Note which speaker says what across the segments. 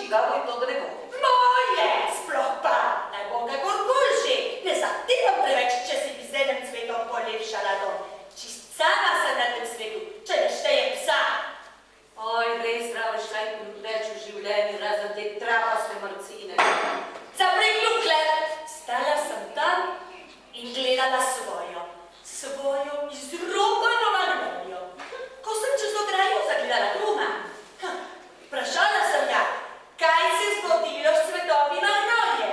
Speaker 1: čigavo je to drevo?
Speaker 2: Moje, sploh pa, naj bo kakorkoli že, ne zahtevam preveč, če si bi z enim cvetom polepšala dom. Čist sama sem na tem svetu, če ne štejem psa.
Speaker 1: Oj, res rabiš kaj več v življenju, razen te trapaste mrcine.
Speaker 2: Zapri klukle, stala sem tam in gledala svojo izropano magnolijo. Ko sem čez ograjo zagledala Bruna, vprašala sem ga, kaj se je zgodilo s cvetovi magnolije.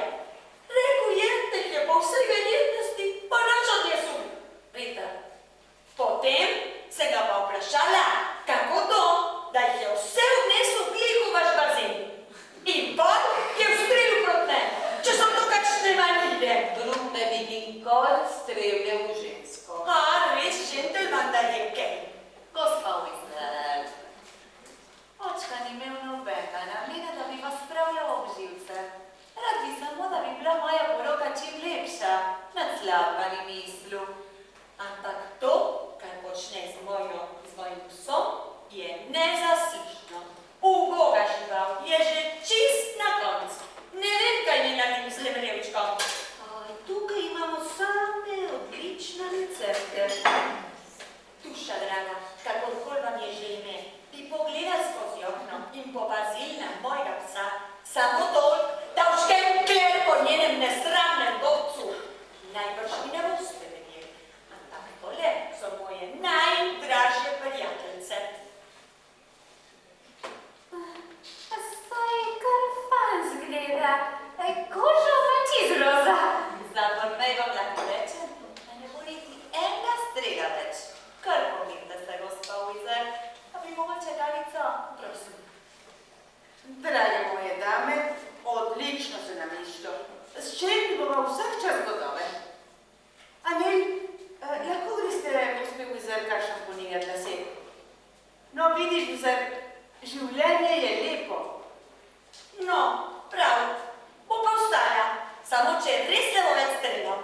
Speaker 2: Rekel je, da jih je po vsej verjetnosti ponoč odnesel veter. Potem sem ga pa vprašala, kako to, da jih je vse odnesel glih v vaš bazen. In pot je ustrelil proti meni, če so to kakšne manile.
Speaker 1: Drug ne bi nikoli streljal v žensko.
Speaker 2: Res džentelman, da je kaj.
Speaker 1: Gospa Wiesner, očka ni imel nobenega namena, da bi vas spravljal ob živce. Rad bi samo, da bi bila moja poroka čim lepša, nad slabega ni mislil.
Speaker 2: Ampak to, kar počne z mojim psom, je nezaslišno. Uboga žival je že čist na koncu. Ne vem, kaj ne naredim s tem revčkom.
Speaker 1: Tukaj imamo same odlične recepte.
Speaker 2: Duša draga, kakorkoli vam je že ime, bi pogledali skozi okno in popazili na mojega psa. Samo toliko, da vškem kler po njenem nesramnem godcu. Najbrž mi ne boste verjeli, ampak tole so moje najdražje prijateljce.
Speaker 3: Stoj, kar fan zgleda. Koža pa čez roza.
Speaker 2: Zato naj vam lahko rečem, da ne bo niti enega strega več. Kar pomite se, gospa Wiesner, pa bi mogoče kavico, prosim.
Speaker 4: Drage moje dame, odlično se nam išlo. S čem bova vsak čas gotove. Anel, lahko greste gospe Wiesner kar šamponirati lase? No, vidiš, Wiesner, življenje je lepo.
Speaker 2: No, prav, bo pa ostala, samo če res ne bo več streljal.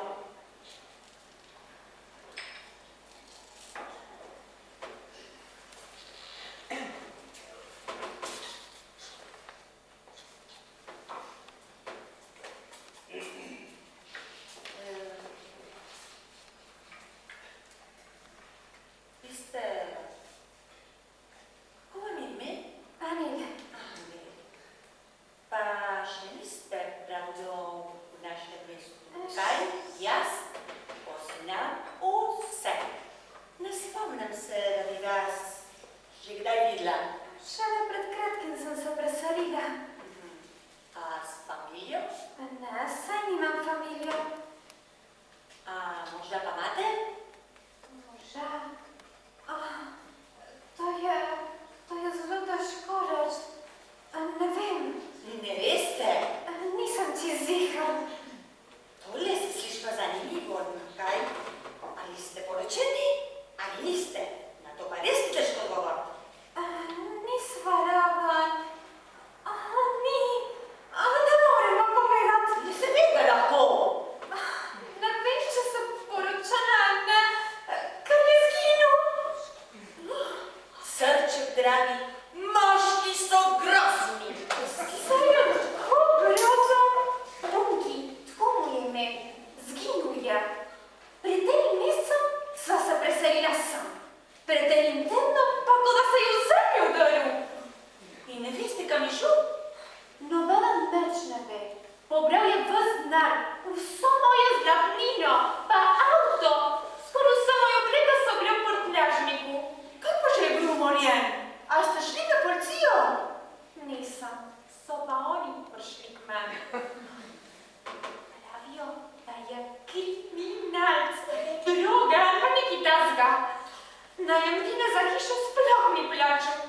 Speaker 3: Najemnine za hišo sploh ni plačal,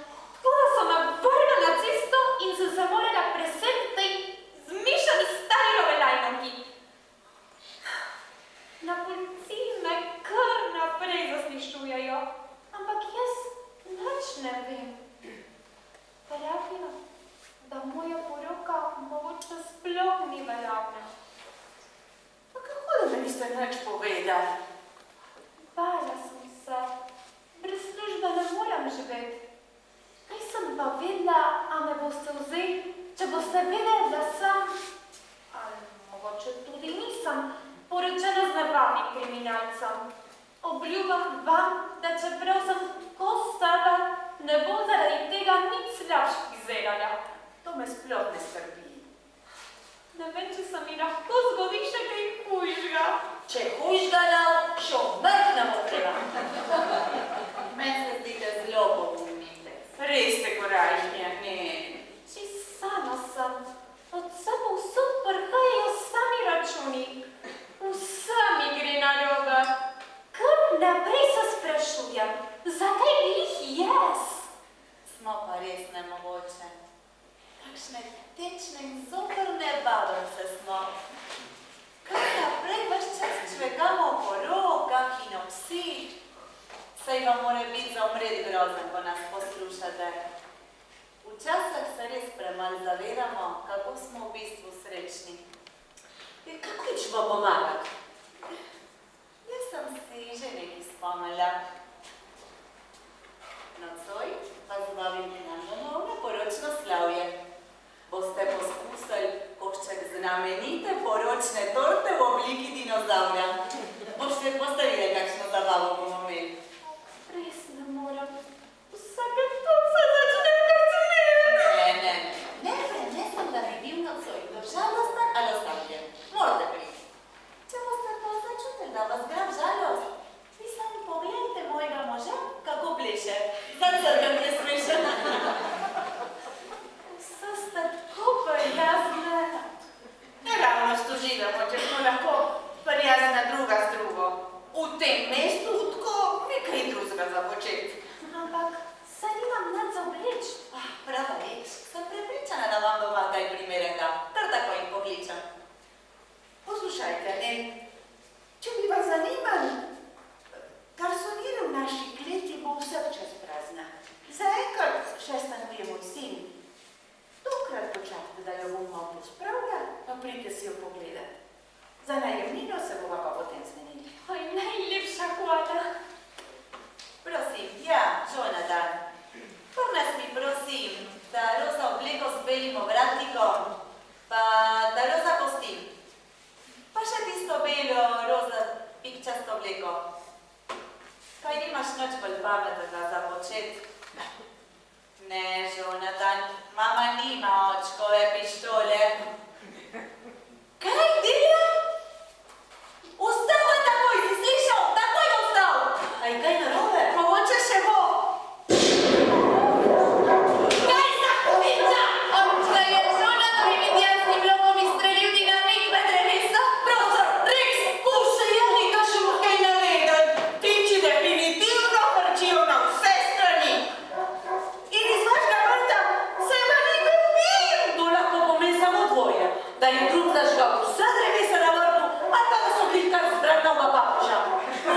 Speaker 3: tako da so me vrgli na cesto in so se morala preseliti tej zmišani stari rovelajnki. Na policiji me kar naprej zaslišujejo, ampak jaz nič ne vem. Pravijo, da moja poroka mogoče sploh ni veljavna.
Speaker 4: Pa kako da mi niste nič povedali?
Speaker 3: Bala sem se. Brez službe ne morem živeti. Kaj sem pa vedela, a me boste vzeli, Če boste vedeli, da sem, ali mogoče tudi nisem, poročena z nevarnim kriminalcem. Obljubam vam, da čeprav sem tako stara, ne bom zaradi tega nič slabše izdelala.
Speaker 4: To me sploh ne skrbi.
Speaker 3: Ne vem, če se mi lahko zgodi še kaj hujšega.
Speaker 2: Če hujšgala, šo mrk nam okreva.
Speaker 1: Meni se zdite zelo pogumni.
Speaker 4: Res ste korajžni, ne.
Speaker 3: Čisto sama sem. Od sebe vsod prhajajo sami računi. Vse mi gre narobe. Kar naprej se sprašujem, zakaj glih jaz?
Speaker 1: Smo pa res nemogoče. Kakšne tečne in zoprne babice smo. Kar naprej vaš čas čvekamo po rokah in ob psih. Saj vam mora biti za umret grozen, ko nas poslušate. Včasih se res premalo zavedamo, kako smo v bistvu srečni.
Speaker 2: Kako ćemo pomagati?
Speaker 1: Jaz sem si že nekaj spomnila. Nocoj pa zvabim k nam domov na poročno slavje. Boste poskusili košček znamenite poročne torte v obliki dinozaurja. Boste postavili, kakšno zabavo bomo imeli.
Speaker 3: Res ne morem. Vsake to se začne karcinirati.
Speaker 1: Ne prenesem, da bi bil nocoj žalosten ali osamljen. Morate priti. Če boste pa začutili, da vas gram žalost, vi sami pogledajte mojega moža, kako pleše. Zacrkam je smešen.
Speaker 3: Vse ste tako prijazne.
Speaker 4: Naravnost uživamo, če smo lahko prijazna druga z drugo. V tem mestu tako nekaj drugega za početi.
Speaker 3: Ampak saj nimam nič za obleč.
Speaker 1: Prava reč, sem prepričana, da vam bo kaj primernega. Kar tako jih pokličem.
Speaker 4: Poslušajte, ne, če bi vas zanimali, garsonira v naši kleti bo vsak čas prazna. Zaenkrat še stanuje moj sin. Dokrat počakajte, da jo bom malo pospravila, pa pridite si jo pogledati. Za najemnino se bova pa potem zmenili.
Speaker 3: Oj, najlepša hvala.
Speaker 1: Prosim, ja, Jonathan. Pomnes mi prosim, da roza obleko z belim ovratnikom, pa da roza kostim. Pa še tisto belo, roza pikčasto obleko. Kaj nimaš nič bolj pametnega za počet? Ne, Jonathan, mama nima očkove pištole. Kaj dela? Vstal je takoj, si slišal? Takoj je vstal!
Speaker 2: A je kaj narobe?
Speaker 1: Mogoče še bo. Kaj za hudiča? Če je Jonathan jasnim blokom izstrelil dinamit med drevesa?
Speaker 2: Prosto, Rex, pušče jadnika še mu kaj naredil.
Speaker 4: Tiči definitivno frčijo na vse strani. In iz vašega vrta se vam ni bil.
Speaker 2: To lahko pomeni samo dvoje. Da je drug zažgal vsa drevesa na vrtu, ali pa da so bili kar zbranova papuža.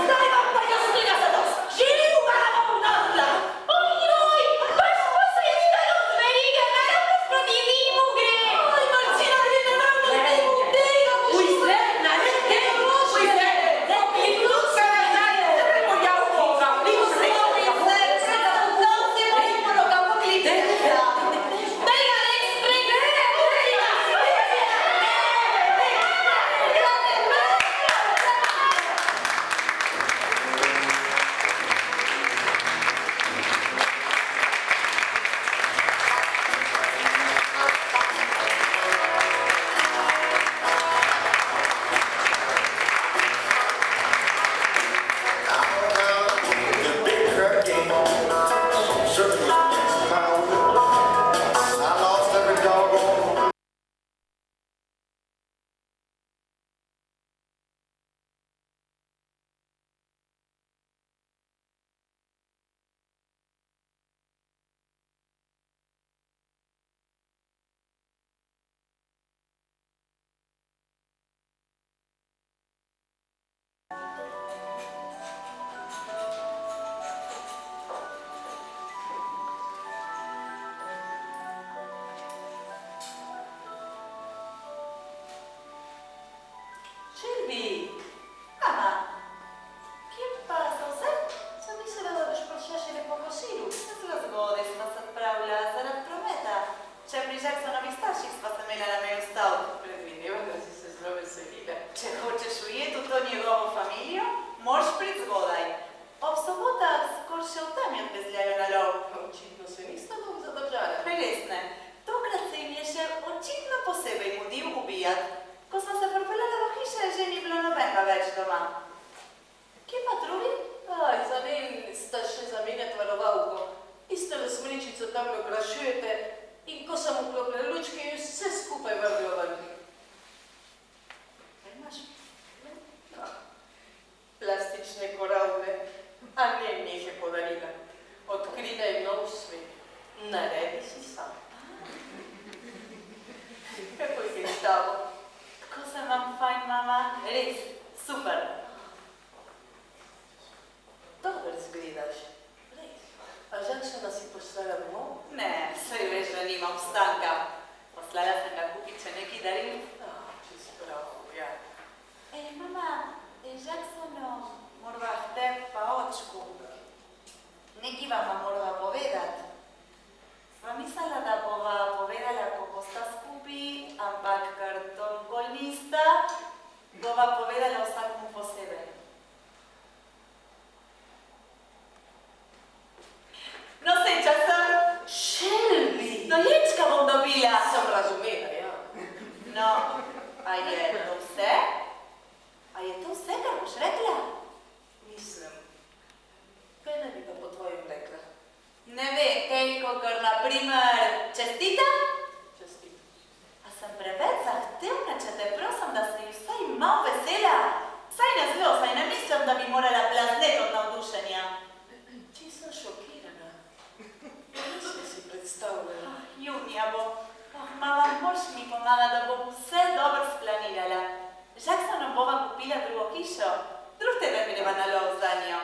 Speaker 2: Zdaj vam pa jasnega zadost. Živi v glavu nadla.
Speaker 3: Ojoj, vaš posajiskalo z verige, naravno proti vimu gre.
Speaker 2: Oj, Marcina, gre naravno proti tega. Ujse, naredite, ujse. Popili ključka nazaj, da bi pojal Boga. Ujse, ujse, da vdavci moji poroka poklite.
Speaker 3: Daj ga, Rex, prej.
Speaker 5: The big crap game on. Certainly against my will. I lost every doggone.
Speaker 1: Shelby, mama, kje pa so vse? Sem mislila, da boš prišla šele po kosilu. Zelo zgodaj sva se odpravila zaradi prometa. Če pri Jacksonovih starših
Speaker 2: proprio cresciute, in ko sem vklopila lučke in vse skupaj vrgla ven.
Speaker 4: Kaj imaš? Plastične koralne, a ne jih je podarila. Odkrivaj nov svet. Naredi si sam. Kako jih je stalo?
Speaker 1: Tako se vam fajn, mama. Res, super.
Speaker 4: Dobro izgledaš. Res. A žakšana si poslala domov?
Speaker 1: Ne, saj veš, da nimam vstanka. Poslala sem ga kupiti še neki daril.
Speaker 4: Čisto prav, ja.
Speaker 1: Ej, mama, Jacksono, morava te pa očku. Nekaj vama morava povedati. Sva mislila, da bova povedala, ko bosta skupaj, ampak ker to nikoli nista, bova povedala vsakmu posebej. No, sej, Jackson,
Speaker 2: Shelby!
Speaker 1: doječka bom dobila.
Speaker 2: Sem razumela, ja.
Speaker 1: No, a je to vse? A je to vse, kar boš rekla?
Speaker 2: Mislim. Kaj naj bi pa po tvojem rekla?
Speaker 1: Ne vem, kaj, kakor na primer čestitam?
Speaker 2: Čestitam.
Speaker 1: A sem preveč zahtevna, če te prosim, da si vsaj malo vesela? Vsaj ne zelo, saj ne mislim, da bi morala blazneti od navdušenja.
Speaker 2: Ti sem šokirana. Nisem si predstavljala.
Speaker 1: Junija bo. Mama, moraš mi pomagati, da bom vse dobro splanirala. Jacksonom bova kupila drugo hišo. Drug teden greva na lov za njo.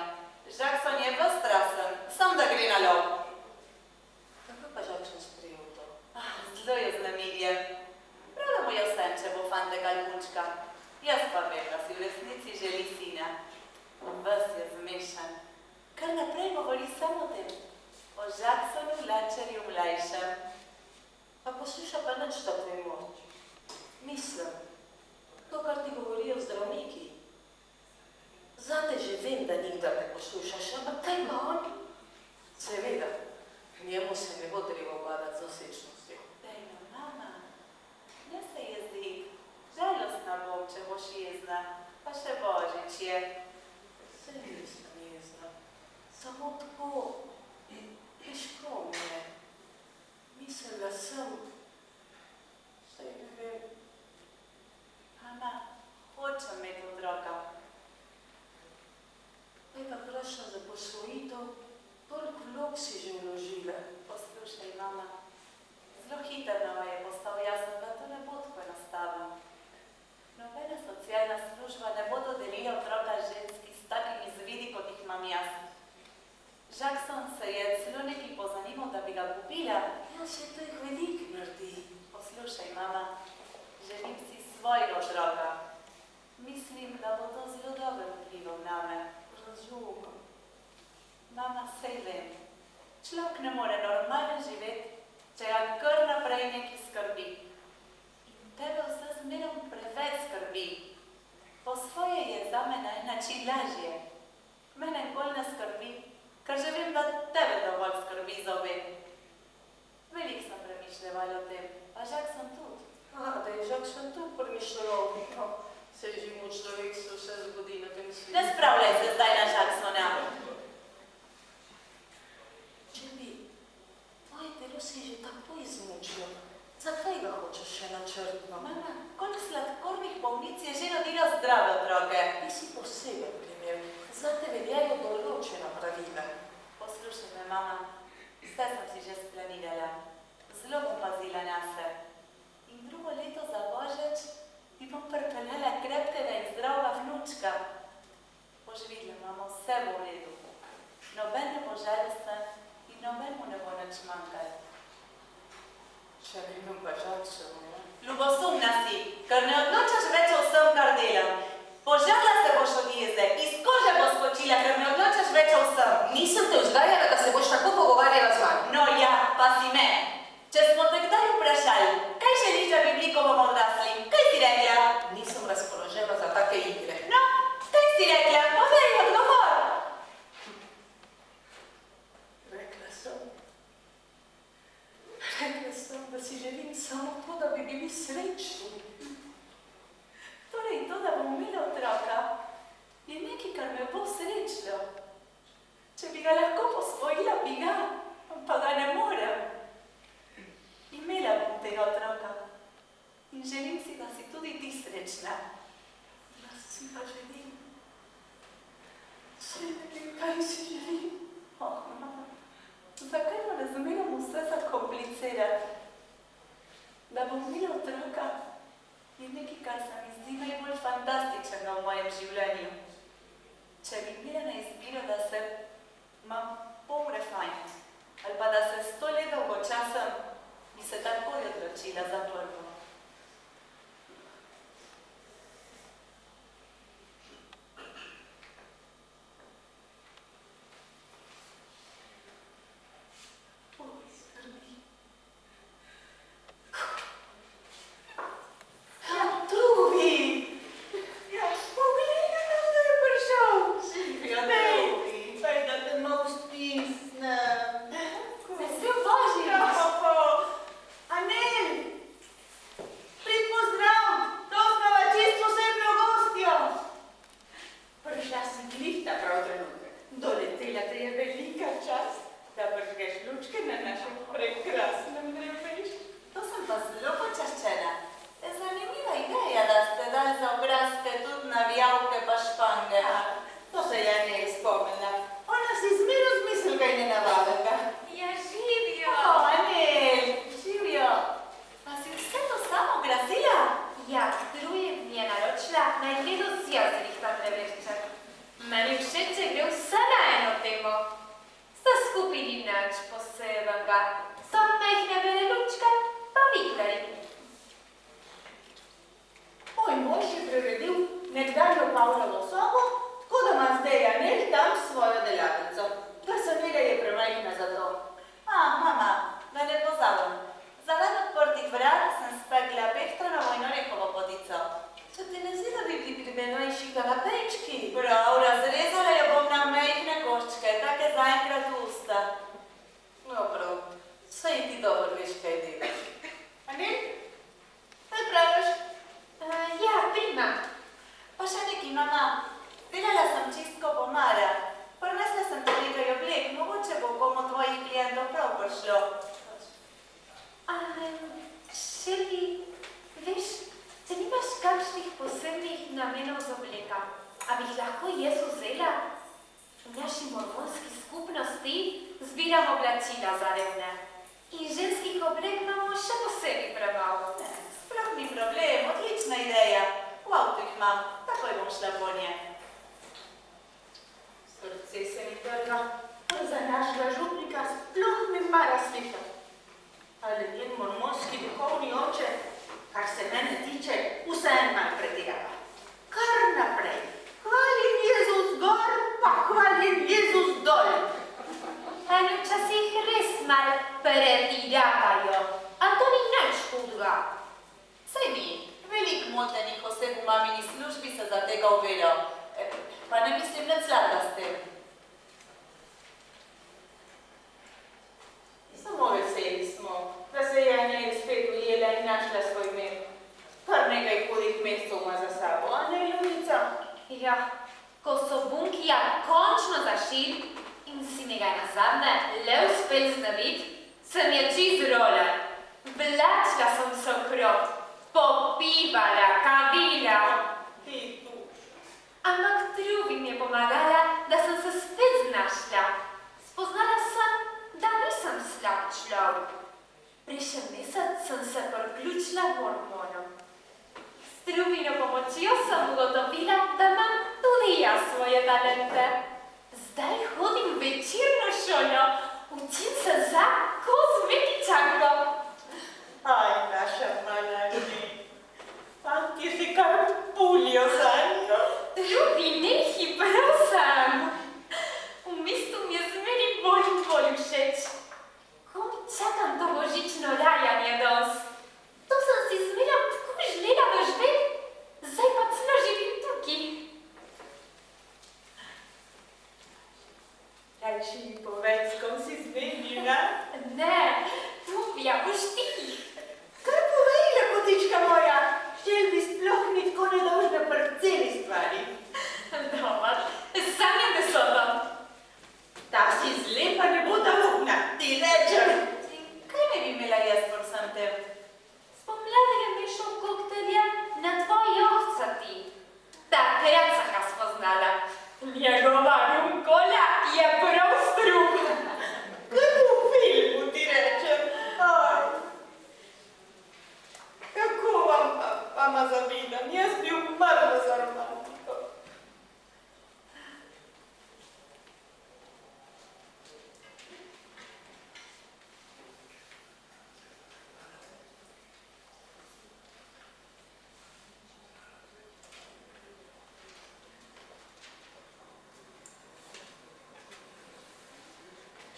Speaker 1: Jackson je ves strasen, sam da gre na lov.
Speaker 2: Kako pa Jackson sprejel to?
Speaker 1: Zelo je znamenje. Prav da mu je vsem, če bo fantek ali punčka. Jaz pa vem, da si v resnici želi sina. Ves je zmešan. Kar naprej govori samo o tem. O Jacksonu Lačerju mlajšem.
Speaker 2: Pa posluša pa nič takve moč. Mislim, to, kar ti govorijo zdravniki. Zate že vem, da nikdar ne poslušaš, ampak kaj pa on? Seveda, njemu se ne bo treba obadati z osečnostjo.
Speaker 1: Dej no, mama. Ne se jezi. Žalostna bom, če boš jezna. Pa še Božič je.
Speaker 2: Saj nisem jezna. Samo tako. Težko mi je. Mislila sem. Saj ne vem.
Speaker 1: Mama, hočem imeti otroka.
Speaker 2: Kaj pa vprašam za posvojitev? Toliko vlog si že vložila.
Speaker 1: Poslušaj, mama. Zelo hitro nama je postal jasen, da to ne bo tako enostavno. Nobena socialna služba ne bo dodelila otroka ženski s takimi zvidi, kot jih imam jaz. Jackson se je celo nekaj pozanimal, da bi ga kupila.
Speaker 2: Ja, se to jih veliko naredi.
Speaker 1: Poslušaj, mama, želim si svojega otroka. Mislim, da bo to zelo dobro vplival name.
Speaker 2: Razumem.
Speaker 1: Mama, sej vem. Človek ne more normalno živeti, če ga kar naprej nekaj skrbi. In tebe vse zmerom preveč skrbi. Po svoje je zame na en način lažje. Mene nikoli ne skrbi, ker že vem, da tebe dovolj skrbi za obe. Veliko sem premišljevala o tem, pa Jackson tudi.
Speaker 2: Da je Jackson tu premišljal. No, se že mu človek se vse zgodi na tem svetu.
Speaker 1: Ne spravljaj se zdaj na Jacksona.
Speaker 2: Shelby, tvoje telo se je že tako izmučilo. Zakaj ga hočeš še načrtno?
Speaker 1: Mama, koliko sladkornih bolnic je že rodilo zdrave otroke?
Speaker 2: Ti si poseben primer. Zate veljajo določena pravila.
Speaker 1: Poslušaj me, mama, vse sem si že splanirala. Zelo bom pazila nase. In drugo leto za Božič ti bom pripeljala krepkega in zdravega vnučka. Boš videla, mama, vse bo v redu. Noben ne bo žalosten in noben mu ne bo nič manjkalo.
Speaker 2: Če ne vem pa Jackson, ja.
Speaker 1: Ljubosumna si, ker ne odločaš več o vsem, kar delam. Požarla se boš od jeze, iz kože bo skočila, ker ne odločaš več o vsem.
Speaker 2: Nisem te vzgajala, da se boš tako pogovarjala z mano.
Speaker 1: No ja, pa si me. Če smo te kdaj vprašali, kaj želiš, da bi bili, ko bomo odrasli? Kaj si rekla?
Speaker 2: Nisem razpoložena za take igre.
Speaker 1: No, kaj si rekla? Povej odgovor.
Speaker 2: Rekla sem, da si želim samo to, da bi bili srečni.
Speaker 1: Torej, to, da bom imela otroka, je nekaj, kar me bo srečilo. Če bi ga lahko posvojila, bi ga, pa ga ne morem. povedati, da bom imela otroka, je nekaj, kar se mi zdi najbolj fantastičnega v mojem življenju. Če bi imela na izbiro, da se imam pol refajn, ali pa da se 100 let dolgočasem, bi se takoj odločila za prvo.
Speaker 3: Vesel Božič!
Speaker 4: Doletela te je velika čast, da bržgeš lučke na našem prekrasnem drevesu.
Speaker 1: To sem pa zelo počaščena. Zanimiva ideja, da ste dali za obrazke tudi navijalke pa špange.
Speaker 4: To se ja ne je spomnila. Ona si zmerno zmislil kaj nenavadnega.
Speaker 3: Ja, živijo!
Speaker 1: Anel, živijo. Pa si vse to samo grasila?
Speaker 3: Ja, drugi mi je naročila, naj gre do sija zrihta drevešček. Meni všeč, če gre vse na eno temo. Sta skupaj ni nič posebnega. So majhne bele lučke, pa vikleri.
Speaker 4: Moj mož je priredil nekdanjo Pavlovo sobo, tako da ima zdaj Anel tam svojo delavnico. Garsonjera je premajhna za to.
Speaker 1: Mama, da ne pozabim. Zaradi odprtih vrat sem spekla pehtranovo in orehovo podico. Če ti ne zdi, da bi ti pri menoj šikala pečki? Prav, razrezala jo bom na majhne koščke, take zaenkrat v usta. Dobro, saj ti dobro veš, kaj delaš.
Speaker 4: Anel, kaj praviš?
Speaker 3: Ja, prima.
Speaker 1: Pa še nekaj, mama. Delala sem čistko pomara. Prinesla sem ti nekaj oblek, mogoče bo komu tvojih klientov prav prišlo.
Speaker 3: Šeli, veš, če nimaš kakšnih posebnih namenov z obleka, a bi jih lahko jaz vzela? V naši mormonski skupnosti zbiramo oblačila za revne. In ženskih oblek imamo še posebej premalo.
Speaker 1: Sploh ni problem, odlična ideja. V avtu jih imam, takoj bom šla po nje.
Speaker 4: Srce se mi trga, za našega župnika sploh ne mara slišati. Ali njen mormonski duhovni oče, kar se mene tiče, vseeno malo pretirava. Kar naprej. Hvaljen Jezus gor, pa hvaljen Jezus dol.
Speaker 3: Eni včasih res malo pretiravajo, a to ni nič hudega.
Speaker 1: Saj ni, veliko motenih oseb v mamini službi se za tega uvelo. Pa ne mislim nič slabega s tem.
Speaker 4: Samo veseli smo, da se je Anel spet ujela in našla svoj med. Kar nekaj hudih mesecev ima za sabo, a ne, Ljubica?
Speaker 3: Ja, ko so bunkija končno zašili in si njega nazadnje le uspel znaviti, sem je čist roller. Vlačila sem se okrog, popivala, kadila.
Speaker 4: Ti tu.
Speaker 3: Ampak Trubi mi je pomagala, da sem se spet znašla. Spoznala sem, da nisem slab človek. Prejšnji mesec sem se priključila hormonom. S Trubino pomočjo sem ugotovila, da imam tudi jaz svoje talente. Zdaj hodim v večerno šolo, učim se za kozmetičarko.
Speaker 4: Aj, naša mala Anel. Fantje si kar pulijo za njo.
Speaker 3: Trubi, nehi, prosim. V mestu mi je zmeri bolj in bolj všeč. Kom čakam to božično rajanje danes. To sem si zmerjam tako želela doživeti, zdaj pa celo živim tukaj.
Speaker 4: Rajši mi povedz, kom si zmenila?
Speaker 3: Ne, Trubija, boš ti.
Speaker 4: Kaj povej, lepotička moja? Štelbi sploh ni tako nedolžna pri celi stvari.
Speaker 3: Dobar, sanjam, da so tam.
Speaker 4: Ta si zlepa ne bo ta lukna, ti rečem.
Speaker 1: Kaj ne bi imela jaz po vsem tem?
Speaker 3: Spomlada je mešal koktelje na tvoji ohcati. Takrat sem ga spoznala. Njegova runkola je prav strup.
Speaker 4: Kaj v filmu ti rečem? Aj,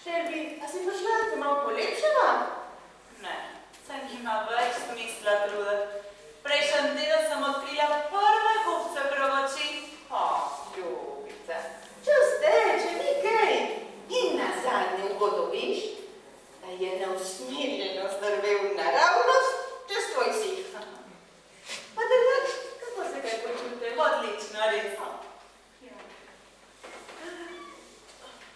Speaker 4: Shelby, a si pomyślała, że mało polepszyła?
Speaker 1: Ne, sem ima več smisla truditi. Prejšnji teden sem odkrila prve kupce prvoči.
Speaker 4: O, ljubica, čuste, če mi kaj. In nazadnje ugotoviš, da je neusmiljenost drvel naravnost, čez tvoj sih. Pa drugač, kako se kaj počutim?
Speaker 1: Odlično, res.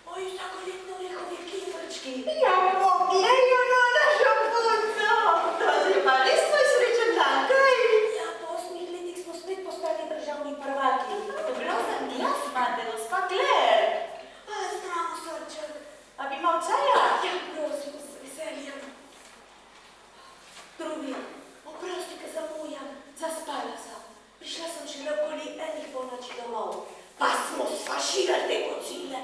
Speaker 2: Moji vsakoletno orehovi kifrčki.
Speaker 4: Ja, pogledajo na našo punco. To je pa res tvoj srečen dan, kaj?
Speaker 2: Ja, po 8 letih smo spet postali državni prvaki.
Speaker 1: Grozen glas imate, gospa Claire.
Speaker 2: A, zdravo, srček.
Speaker 1: A bi imel čaja?
Speaker 2: Ja, prosim, z veseljem. Drugi, oprosti, ker zamujam, zaspala sem. Prišla sem šele okoli 1 polnoči domov. Pa smo sfaširali te kocile.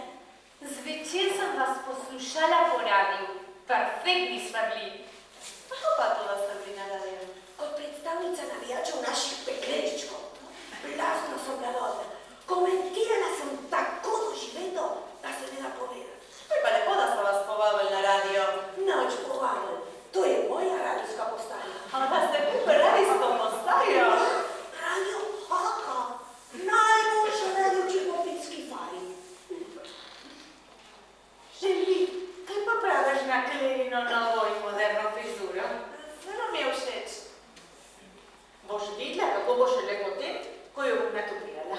Speaker 3: Zvečer sem vas poslušala po radiju. Perfektni smo bili.
Speaker 1: Kako pa to vas ste bili na radiju?
Speaker 2: Kot predstavnica navijačev naših pekleničkov. Blazno sem bila rodna. Komentirala sem tako doživeto, da se ne da povedati.
Speaker 1: To je pa lepo, da ste vas povabili na radio.
Speaker 2: Noč povabili. To je moja radijska postaja.
Speaker 1: Ampak ste kupili radijsko postajo.
Speaker 2: Radio Haka. Najboljša radio v Črnopilski fali.
Speaker 4: Shelby, kaj pa praviš na Clarino novo in moderno frizuro?
Speaker 1: Zelo mi je všeč.
Speaker 4: Boš videla, kako bo šele potem, ko jo bom natopirala.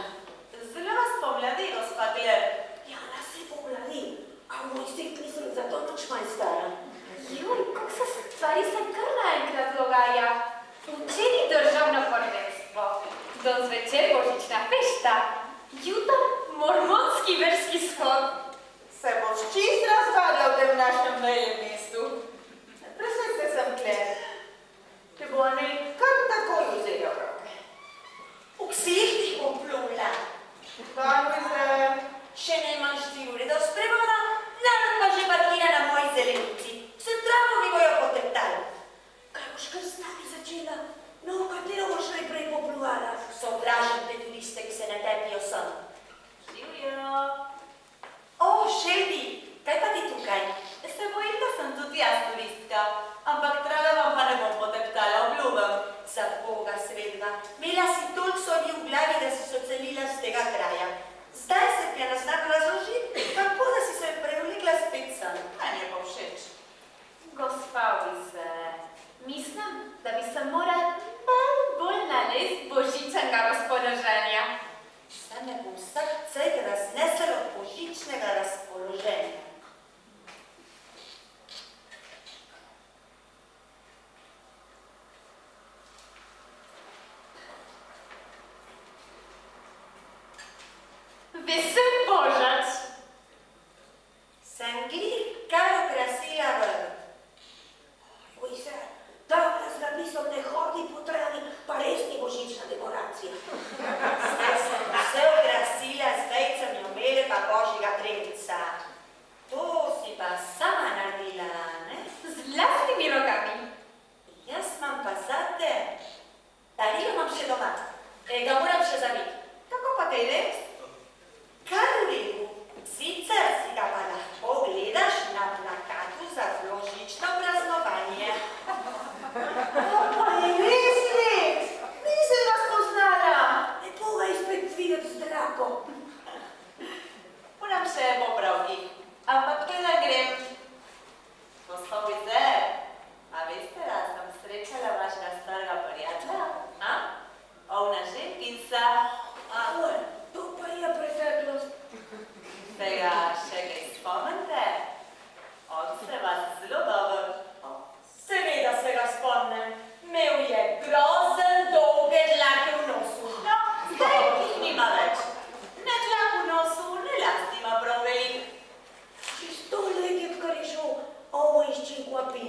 Speaker 1: Zelo vas pomladi, gospa Claire.
Speaker 2: Ja, nas se pomladi, a moj stik nisem zato noč manj stara.
Speaker 3: Joj, kako se stvari se kar naenkrat dogaja. Včeraj državno prvenstvo, do zvečer božična fešta, jutra mormonski verski shod.
Speaker 4: Se boš čist razvadila v tem našem veljem mestu. Presvedite sem, Claire. Te bo Anel kar takoj vzela v roke.
Speaker 2: V vseh jih bom plula.
Speaker 4: Tam izrael.
Speaker 2: Še najmanj 4 ure do sprevoda, narod pa že parkira na moji zelenici. Se travo mi bojo poteptali. Kaj boš kar z nami začela? No, v katero boš najprej popluvala? Sovražim te turiste, ki se ne tepijo sem.
Speaker 1: Živjo.
Speaker 2: O, Shelby, kaj pa ti tukaj?
Speaker 1: Se bojim, da sem tudi jaz turistka, ampak trave vam pa ne bom poteptala, obljubim.
Speaker 2: Za Boga svetega, imela si toliko soli v glavi, da si se odselila z tega kraja. Zdaj se ti je naznano razložiti, kako da si se prevlekla spet sem.
Speaker 1: Meni je pa všeč.
Speaker 3: Gospa Wiese, mislim, da bi se morali malo bolj nalezti božičnega razpoloženja.
Speaker 2: Se me bo srce razneslo od božičnega razpoloženja.
Speaker 3: Vesel božič!
Speaker 2: Sem glih kar okrasila ven. Oj se, tam z napisom ne hodi po travi, pa res ni božična dekoracija. Zdaj sem vse okrasila z vejcem omele pa božjega dreveca. To si pa sama naredila, ne?
Speaker 3: Z vlastnimi rokami.
Speaker 2: Jaz imam pa zate. Darilo imam še doma. Ga moram še zaviti. Kako pa kaj res? Kar v redu. Sicer si ga pa lahko gledaš na plakatu za božično praznovanje.
Speaker 4: Pa je res res. Nisem vas poznala.
Speaker 2: Lepo ga je spet videti z drago.
Speaker 1: Moram še popravki, ampak tega grem. Gospa Wiese, a veste, da sem srečala vašega starega prijatelja? Ovna ženkinca.
Speaker 2: Oj, to pa je preteklost.
Speaker 1: Se ga še kaj spomnite? On se vas zelo dobro.
Speaker 2: Seveda se ga spomnim. Imel je grozen dolge dlake v nosu.
Speaker 1: No, zdaj jih nima več. Ne tlak v nosu, ne last ima prav velik.
Speaker 2: Čez 100 let je, odkar je šel ovo iz Cinquapin.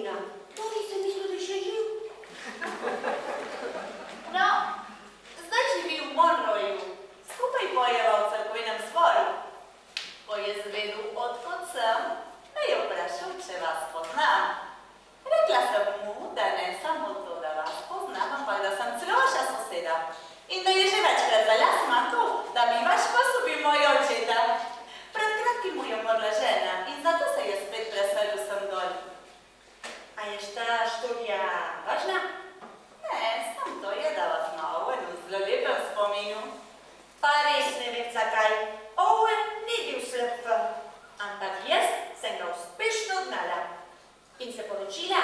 Speaker 2: Rocina,